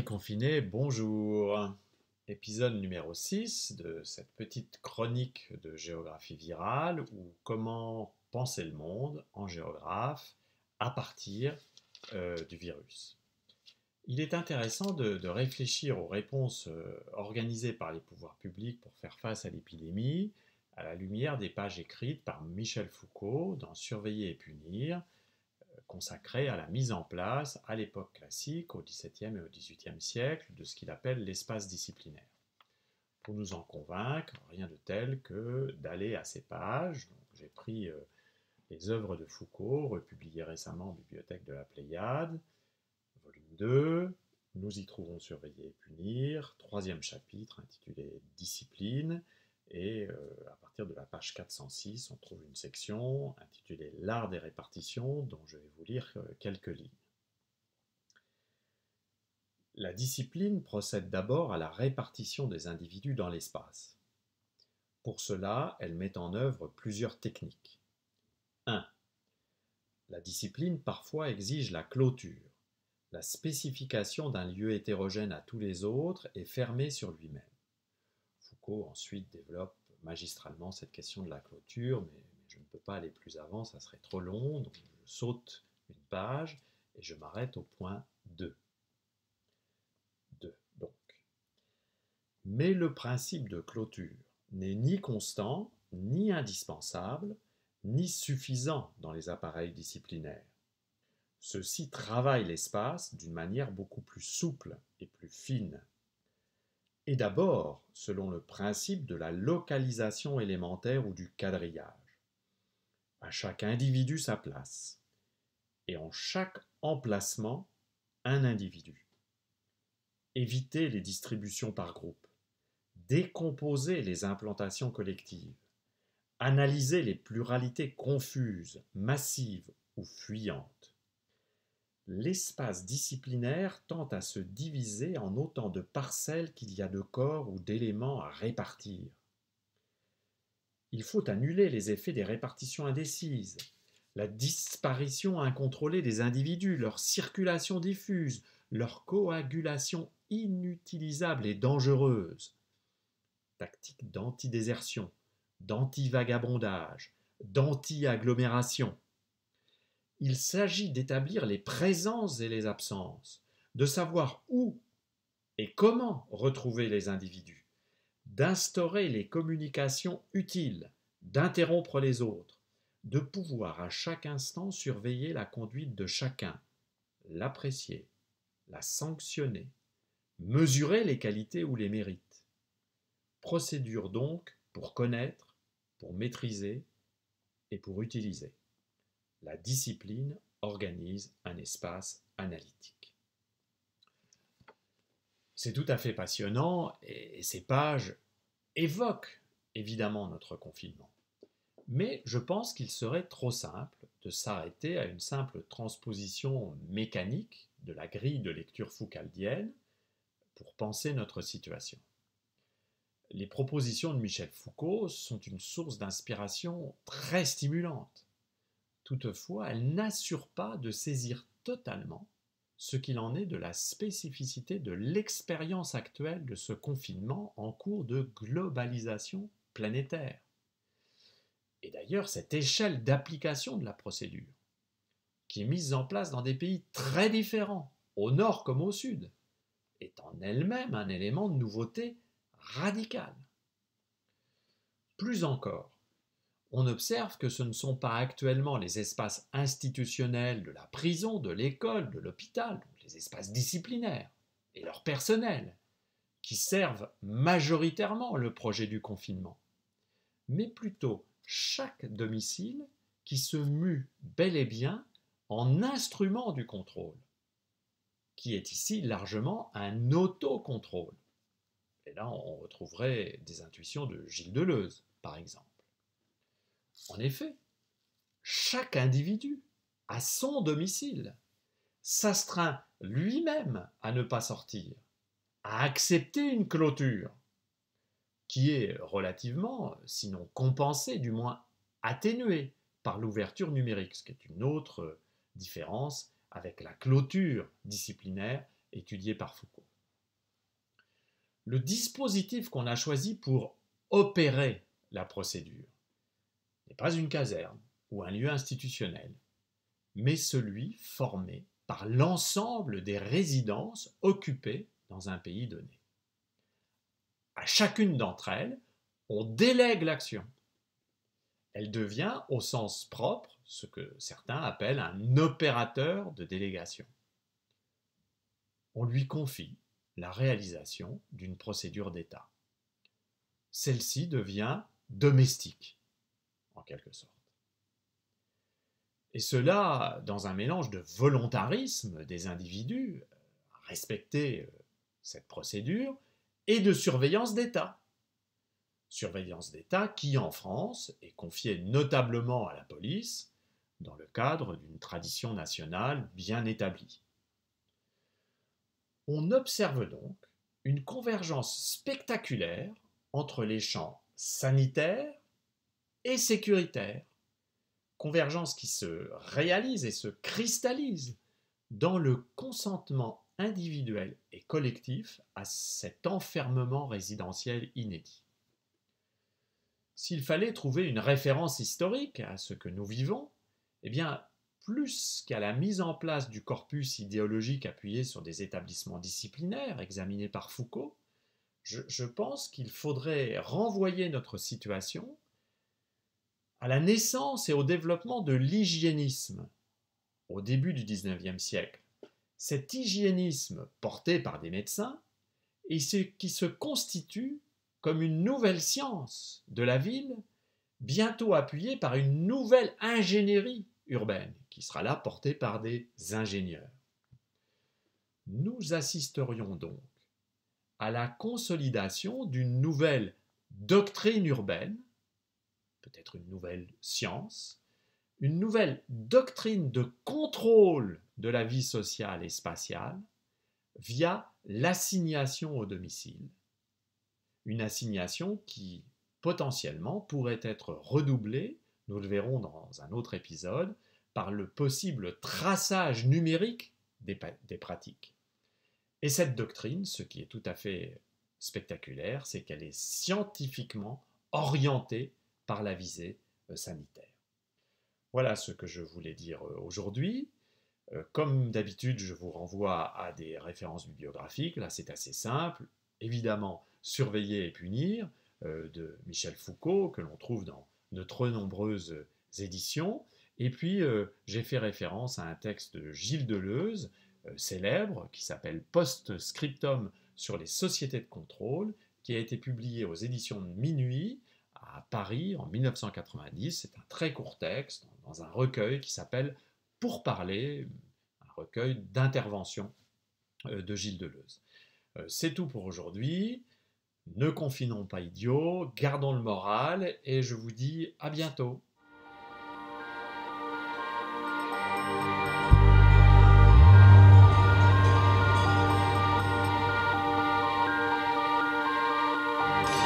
confinés, bonjour. Épisode numéro 6 de cette petite chronique de géographie virale ou comment penser le monde en géographe à partir du virus. Il est intéressant de réfléchir aux réponses organisées par les pouvoirs publics pour faire face à l'épidémie à la lumière des pages écrites par Michel Foucault dans Surveiller et punir, consacré à la mise en place, à l'époque classique, au XVIIe et au XVIIIe siècle, de ce qu'il appelle l'espace disciplinaire. Pour nous en convaincre, rien de tel que d'aller à ces pages. J'ai pris les œuvres de Foucault, republiées récemment en Bibliothèque de la Pléiade, volume 2. Nous y trouvons Surveiller et punir, troisième chapitre intitulé Discipline, et à partir de la page 406, on trouve une section intitulée L'art des répartitions, dont je vais vous lire quelques lignes. La discipline procède d'abord à la répartition des individus dans l'espace. Pour cela, elle met en œuvre plusieurs techniques. 1. La discipline parfois exige la clôture, la spécification d'un lieu hétérogène à tous les autres et fermé sur lui-même. Foucault ensuite développe magistralement cette question de la clôture, mais je ne peux pas aller plus avant, ça serait trop long, donc je saute une page et je m'arrête au point 2. Donc. Mais le principe de clôture n'est ni constant, ni indispensable, ni suffisant dans les appareils disciplinaires. Ceux-ci travaillent l'espace d'une manière beaucoup plus souple et plus fine. Et d'abord, selon le principe de la localisation élémentaire ou du quadrillage. À chaque individu sa place, et en chaque emplacement, un individu. Éviter les distributions par groupe, décomposer les implantations collectives, analyser les pluralités confuses, massives ou fuyantes. L'espace disciplinaire tend à se diviser en autant de parcelles qu'il y a de corps ou d'éléments à répartir. Il faut annuler les effets des répartitions indécises, la disparition incontrôlée des individus, leur circulation diffuse, leur coagulation inutilisable et dangereuse. Tactique d'anti-désertion, d'anti-vagabondage, d'anti-agglomération. Il s'agit d'établir les présences et les absences, de savoir où et comment retrouver les individus, d'instaurer les communications utiles, d'interrompre les autres, de pouvoir à chaque instant surveiller la conduite de chacun, l'apprécier, la sanctionner, mesurer les qualités ou les mérites. Procédure donc pour connaître, pour maîtriser et pour utiliser. La discipline organise un espace analytique. C'est tout à fait passionnant et ces pages évoquent évidemment notre confinement. Mais je pense qu'il serait trop simple de s'arrêter à une simple transposition mécanique de la grille de lecture foucaldienne pour penser notre situation. Les propositions de Michel Foucault sont une source d'inspiration très stimulante. Toutefois, elles n'assurent pas de saisir totalement ce qu'il en est de la spécificité de l'expérience actuelle de ce confinement en cours de globalisation planétaire. Et d'ailleurs, cette échelle d'application de la procédure, qui est mise en place dans des pays très différents, au nord comme au sud, est en elle-même un élément de nouveauté radicale. Plus encore, on observe que ce ne sont pas actuellement les espaces institutionnels de la prison, de l'école, de l'hôpital, donc les espaces disciplinaires, et leur personnel, qui servent majoritairement le projet du confinement, mais plutôt chaque domicile qui se mue bel et bien en instrument du contrôle, qui est ici largement un autocontrôle. Et là, on retrouverait des intuitions de Gilles Deleuze, par exemple. En effet, chaque individu, à son domicile, s'astreint lui-même à ne pas sortir, à accepter une clôture, qui est relativement, sinon compensée, du moins atténuée par l'ouverture numérique, ce qui est une autre différence avec la clôture disciplinaire étudiée par Foucault. le dispositif qu'on a choisi pour opérer la procédure n'est pas une caserne ou un lieu institutionnel, mais celui formé par l'ensemble des résidences occupées dans un pays donné. À chacune d'entre elles, on délègue l'action. Elle devient, au sens propre, ce que certains appellent un opérateur de délégation. On lui confie la réalisation d'une procédure d'État. Celle-ci devient domestique, en quelque sorte. Et cela dans un mélange de volontarisme des individus à respecter cette procédure et de surveillance d'État. Surveillance d'État qui, en France, est confiée notablement à la police dans le cadre d'une tradition nationale bien établie. On observe donc une convergence spectaculaire entre les champs sanitaires et sécuritaires, convergence qui se réalise et se cristallise dans le consentement individuel et collectif à cet enfermement résidentiel inédit. S'il fallait trouver une référence historique à ce que nous vivons, eh bien, plus qu'à la mise en place du corpus idéologique appuyé sur des établissements disciplinaires examinés par Foucault, je pense qu'il faudrait renvoyer notre situation à la naissance et au développement de l'hygiénisme au début du XIXe siècle. Cet hygiénisme porté par des médecins et qui se constitue comme une nouvelle science de la ville, bientôt appuyée par une nouvelle ingénierie urbaine, qui sera là portée par des ingénieurs. Nous assisterions donc à la consolidation d'une nouvelle doctrine urbaine, peut-être une nouvelle science, une nouvelle doctrine de contrôle de la vie sociale et spatiale via l'assignation au domicile. Une assignation qui, potentiellement, pourrait être redoublée, nous le verrons dans un autre épisode, par le possible traçage numérique des pratiques. Et cette doctrine, ce qui est tout à fait spectaculaire, c'est qu'elle est scientifiquement orientée par la visée sanitaire. Voilà ce que je voulais dire aujourd'hui. Comme d'habitude, je vous renvoie à des références bibliographiques. Là, c'est assez simple. Évidemment, Surveiller et punir de Michel Foucault, que l'on trouve dans de très nombreuses éditions. Et puis, j'ai fait référence à un texte de Gilles Deleuze, célèbre, qui s'appelle Post-scriptum sur les sociétés de contrôle, qui a été publié aux éditions de Minuit à Paris en 1990. C'est un très court texte dans un recueil qui s'appelle Pour parler, un recueil d'interventions de Gilles Deleuze. C'est tout pour aujourd'hui. Ne confinons pas idiots, gardons le moral et je vous dis à bientôt.